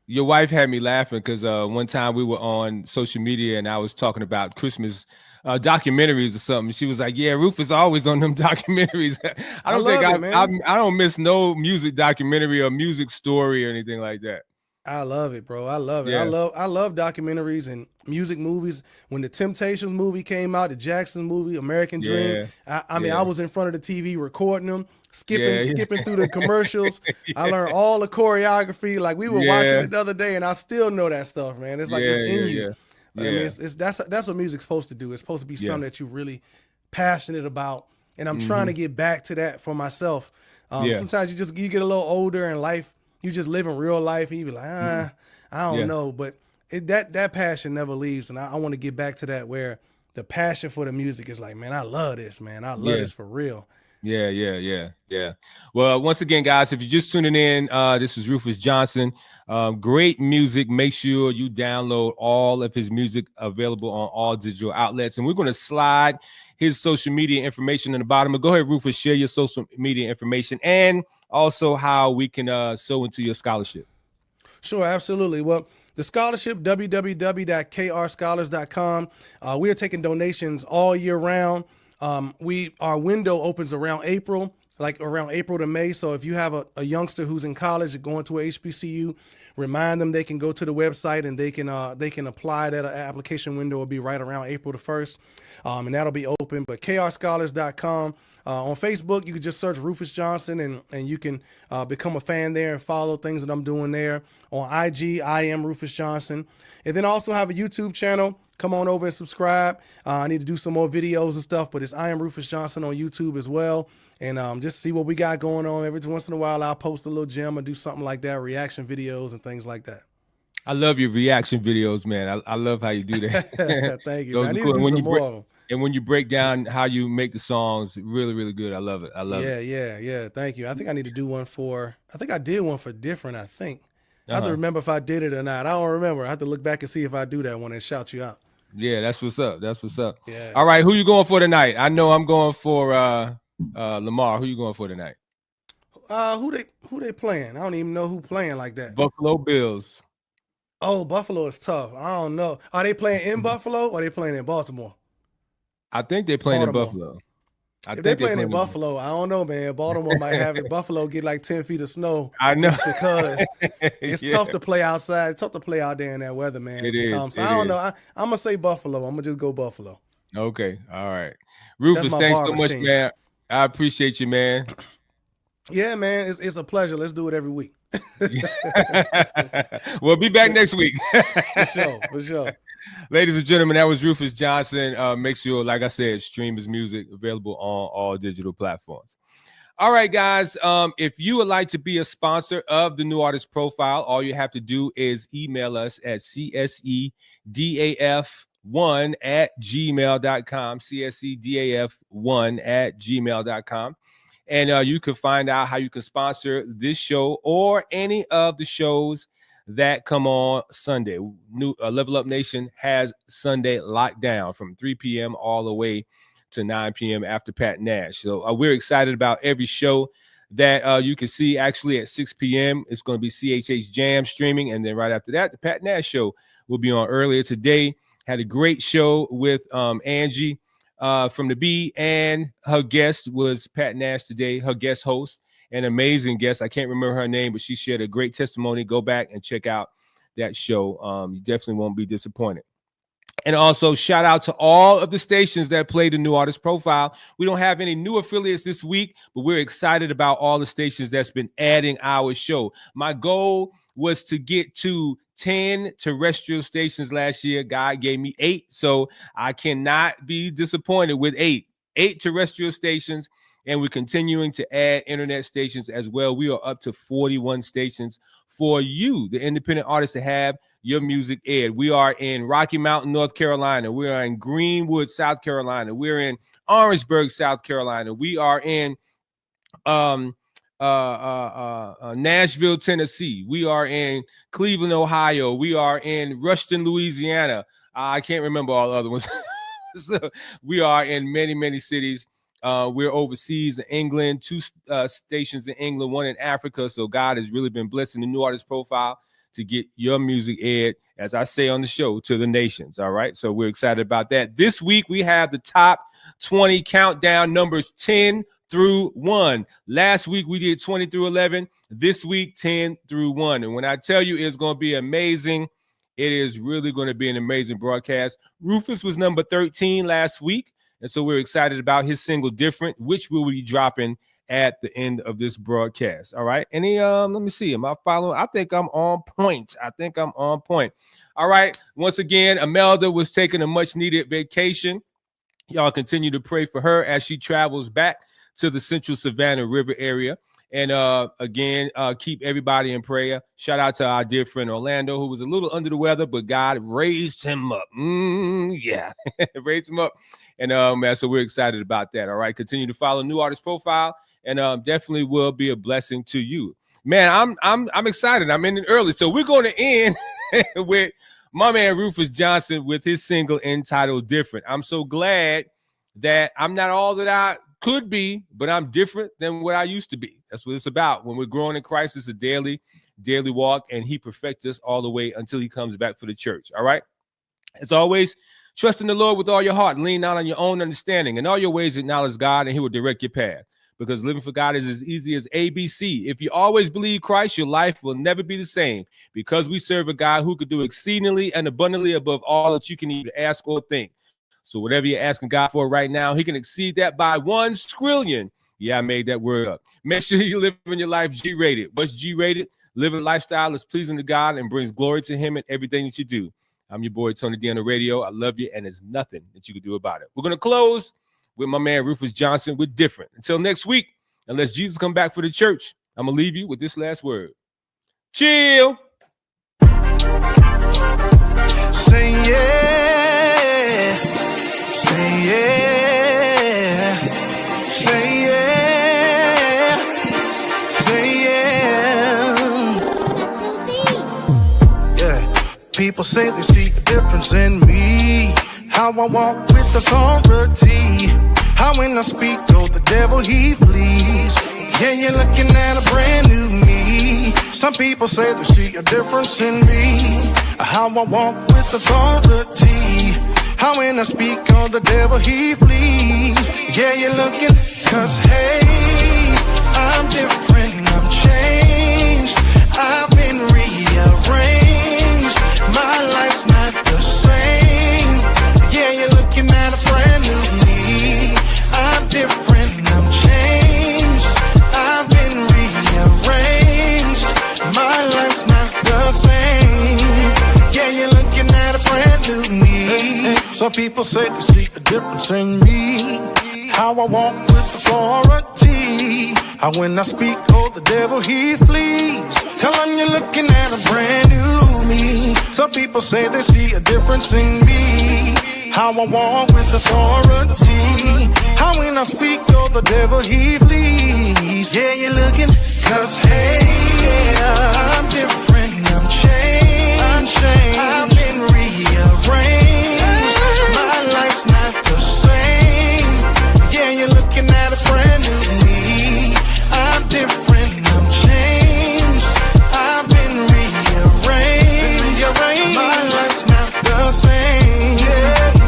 Your wife had me laughing because one time we were on social media and I was talking about Christmas documentaries or something. She was like, "Yeah, Rufus always on them documentaries." I don't miss no music documentary or music story or anything like that. I love it, bro. I love it. Yeah. I love documentaries and music movies. When the Temptations movie came out, the Jackson movie, American Dream, I mean, I was in front of the TV recording them. Skipping through the commercials. I learned all the choreography. Like we were watching it the other day, and I still know that stuff, man. It's like it's in you. I mean, that's what music's supposed to do. It's supposed to be something that you're really passionate about. And I'm trying to get back to that for myself. Sometimes you get a little older in life, you just living real life, and you be like, I don't know. But that passion never leaves, and I want to get back to that, where the passion for the music is like, man, I love this, man. I love this for real. Yeah. Well, once again, guys, if you're just tuning in, this is Rufus Johnson. Great music. Make sure you download all of his music, available on all digital outlets. And we're going to slide his social media information in the bottom. But go ahead, Rufus, share your social media information and also how we can sow into your scholarship. Sure, absolutely. Well, the scholarship, www.krscholars.com. We are taking donations all year round. Our window opens around April, like around April to May. So if you have a youngster who's in college going to a HBCU, remind them they can go to the website and they can apply. That application window will be right around April the 1st. And that'll be open. But krscholars.com. On Facebook, you can just search Rufus Johnson and you can become a fan there and follow things that I'm doing there. On IG, I am Rufus Johnson. And then I also have a YouTube channel. Come on over and subscribe. I need to do some more videos and stuff, but it's I am Rufus Johnson on YouTube as well. And just see what we got going on. Every once in a while, I'll post a little gem or do something like that, reaction videos and things like that. I love your reaction videos, man. I love how you do that. Thank you. I need to do some more of them. And when you break down how you make the songs, really, really good. I love it. Yeah. Thank you. I think I need to do one I think I did one for Different, I think. I have to remember if I did it or not. I don't remember. I have to look back and see if I do that one and shout you out. Yeah, that's what's up. Yeah. All right, who you going for tonight? I know I'm going for Lamar. Who you going for tonight? Who they playing? I don't even know who playing like that. Buffalo Bills. Oh, Buffalo is tough. I don't know. Are they playing in Buffalo or are they playing in Baltimore? I think they're playing in Buffalo. If they're playing in Buffalo, I don't know, man. Baltimore might have it. Buffalo get like 10 feet of snow. I know. Just because it's tough to play outside. It's tough to play out there in that weather, man. It is. So I don't know. I'm going to say Buffalo. I'm going to just go Buffalo. Okay. All right. Rufus, thanks so much, man. I appreciate you, man. Yeah, man, it's a pleasure. Let's do it every week. We'll be back next week. For sure. Ladies and gentlemen, that was Rufus Johnson. Make sure, like I said, stream his music, available on all digital platforms. All right, guys. If you would like to be a sponsor of the New Artist Profile, all you have to do is email us at csedaf1@gmail.com, csedaf1@gmail.com. And you can find out how you can sponsor this show or any of the shows that come on Sunday. Level Up Nation has Sunday locked down from 3 p.m. all the way to 9 p.m. after Pat Nash. So we're excited about every show that you can see. Actually, at 6 p.m., it's going to be CHH Jam streaming. And then right after that, the Pat Nash show will be on earlier today. Had a great show with Angee from the B, and her guest was Pat Nash today, her guest host. An amazing guest. I can't remember her name, but she shared a great testimony. Go back and check out that show. You definitely won't be disappointed. And also shout out to all of the stations that play the New Artist Profile. We don't have any new affiliates this week, but we're excited about all the stations that's been adding our show. My goal was to get to 10 terrestrial stations last year. God gave me 8, so I cannot be disappointed with 8 terrestrial stations. And we're continuing to add internet stations as well. We are up to 41 stations for you, the independent artists, to have your music aired. We are in Rocky Mountain, North Carolina. We are in Greenwood, South Carolina. We're in Orangeburg, South Carolina. We are in Nashville, Tennessee. We are in Cleveland, Ohio. We are in Rushton, Louisiana. I can't remember all the other ones. So we are in many, many cities. We're overseas in England, 2 stations in England, 1 in Africa. So God has really been blessing the New Artist Profile to get your music aired, as I say on the show, to the nations. All right. So we're excited about that. This week, we have the top 20 countdown numbers 10 through 1. Last week, we did 20 through 11. This week, 10 through 1. And when I tell you it's going to be amazing, it is really going to be an amazing broadcast. Rufus was number 13 last week. And so we're excited about his single Different, which will be dropping at the end of this broadcast. All right. Any, let me see. Am I following? I think I'm on point. All right. Once again, Imelda was taking a much needed vacation. Y'all continue to pray for her as she travels back to the Central Savannah River area. And again, keep everybody in prayer. Shout out to our dear friend Orlando, who was a little under the weather, but God raised him up. Raised him up. And man, so we're excited about that. All right, continue to follow New Artist Profile, and definitely will be a blessing to you. Man, I'm excited. I'm ending early, so we're going to end with my man Rufus Johnson with his single entitled "Different." I'm so glad that I'm not all that I could be, but I'm different than what I used to be. That's what it's about. When we're growing in Christ, it's a daily walk, and He perfects us all the way until He comes back for the church. All right. As always, trust in the Lord with all your heart. Lean not on your own understanding. In all your ways, acknowledge God, and He will direct your path. Because living for God is as easy as ABC. If you always believe Christ, your life will never be the same. Because we serve a God who could do exceedingly and abundantly above all that you can even ask or think. So whatever you're asking God for right now, He can exceed that by 1 trillion. Yeah, I made that word up. Make sure you live in your life G-rated. What's G-rated? Living a lifestyle that's pleasing to God and brings glory to Him in everything that you do. I'm your boy, Tony D on the radio. I love you, and there's nothing that you can do about it. We're going to close with my man Rufus Johnson with Different. Until next week, unless Jesus come back for the church, I'm going to leave you with this last word. Chill. Say yeah. Say yeah. Say yeah. Say yeah. Yeah. People say they see a difference in me. How I walk with authority. How when I speak, oh, the devil he flees. Yeah, you're looking at a brand new me. Some people say they see a difference in me. How I walk with authority. How when I speak, oh, the devil he flees. Yeah, you're looking, cause hey, I'm different, I'm changed. I've been rearranged. My life's not the same. Yeah, you're looking at a brand new me. I'm different, I'm changed. I've been Some people say they see a difference in me. How I walk with authority. How when I speak, oh, the devil he flees. Tell him you're looking at a brand new me. Some people say they see a difference in me. How I walk with authority. How when I speak, oh, the devil he flees. Yeah, you're looking, cause hey, yeah, I'm different, I'm changed. I've been rearranged. My life's not the same. Yeah, you're looking at a brand new me. I'm different, I'm changed. I've been rearranged. My life's not the same.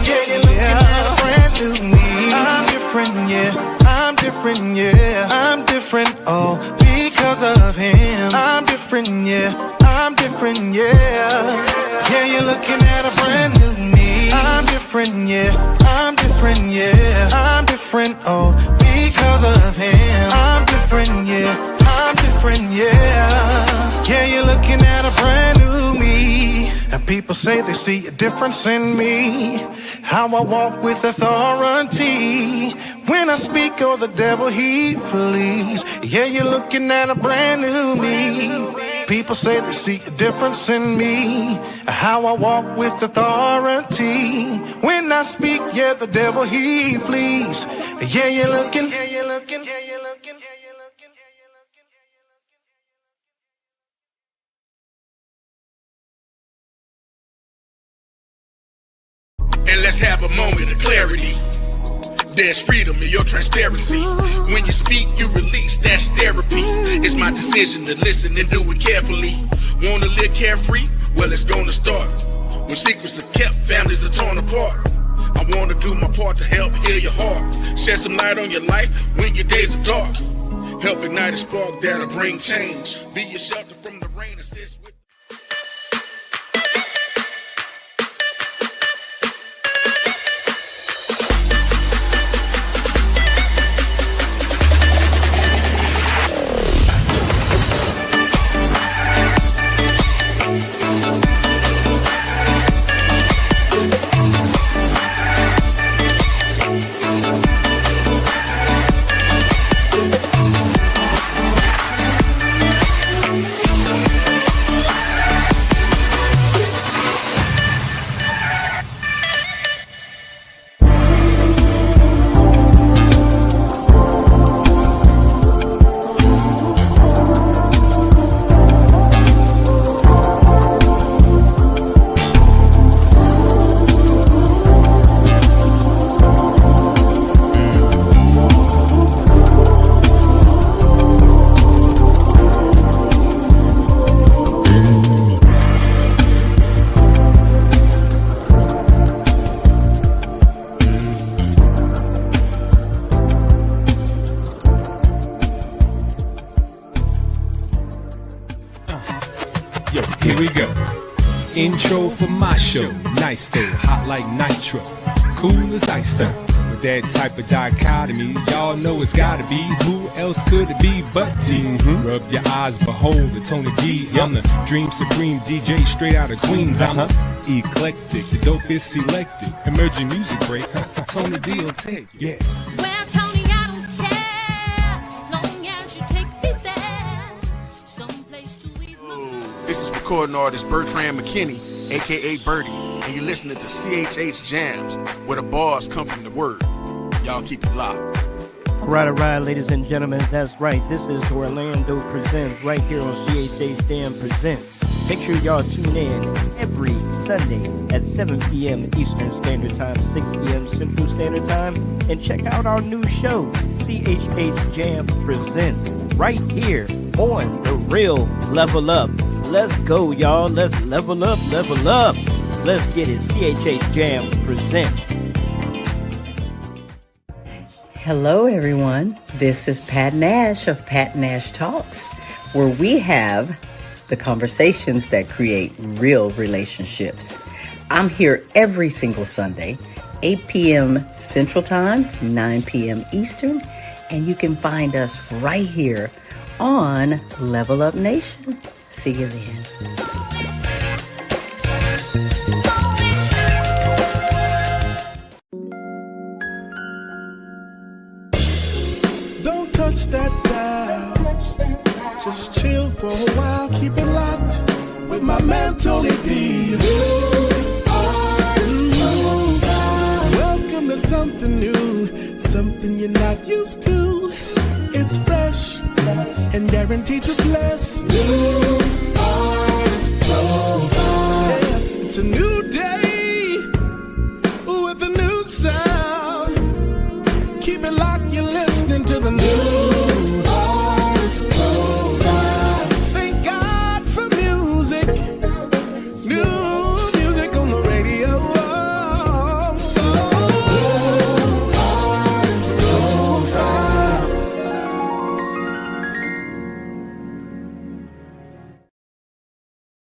Yeah, you're looking at a brand new me. I'm different, yeah. I'm different, yeah. I'm different, oh, because of him. I'm different, yeah. I'm different, yeah. Yeah, you're looking at a brand new me. I'm different, yeah. I'm different, yeah. I'm different, oh, because of him. I'm different, yeah. I'm different, yeah. Yeah, you're looking at a brand new me. And people say they see a difference in me. How I walk with authority. When I speak, oh, the devil he flees. Yeah, you're looking at a brand new me. People say they see a difference in me. How I walk with authority. When I speak, yeah, the devil he flees. Yeah, you're looking. Yeah, you're looking. Yeah, you're looking. And let's have a moment of clarity. There's freedom in your transparency. When you speak, you release, that's therapy. It's my decision to listen and do it carefully. Wanna live carefree? Well, it's gonna start. When secrets are kept, families are torn apart. I wanna do my part to help heal your heart. Shed some light on your life when your days are dark. Help ignite a spark that'll bring change. Be your shelter from the rain, assist with. Here we go. Intro for my show. Nice day, hot like nitro. Cool as ice though. With that type of dichotomy, y'all know it's gotta be. Who else could it be but T? Rub your eyes, behold the Tony D. I'm the Dream Supreme DJ straight out of Queens. I'm eclectic, the dopest selected. Emerging music break. Tony D will take, yeah. Well, Tony, I don't care, long as you take me there, someplace to ease my mind. This is recording artist Bertrand McKinney, aka Birdie, and you're listening to CHH Jams, where the bars come from the word. Y'all keep it locked. All right, ladies and gentlemen, that's right. This is Orlando Presents right here on CHH Jam Presents. Make sure y'all tune in every Sunday at 7 p.m. Eastern Standard Time, 6 p.m. Central Standard Time, and check out our new show, CHH Jam Presents, right here on The Real Level Up. Let's go, y'all. Let's level up, level up. Let's get it. CHH Jam Presents. Hello, everyone. This is Pat Nash of Pat Nash Talks, where we have the conversations that create real relationships. I'm here every single Sunday, 8 p.m. Central Time, 9 p.m. Eastern, and you can find us right here on Level Up Nation. See you then. while, keep it locked with my man Tony D. Welcome to something new, something you're not used to. It's fresh and guaranteed to bless.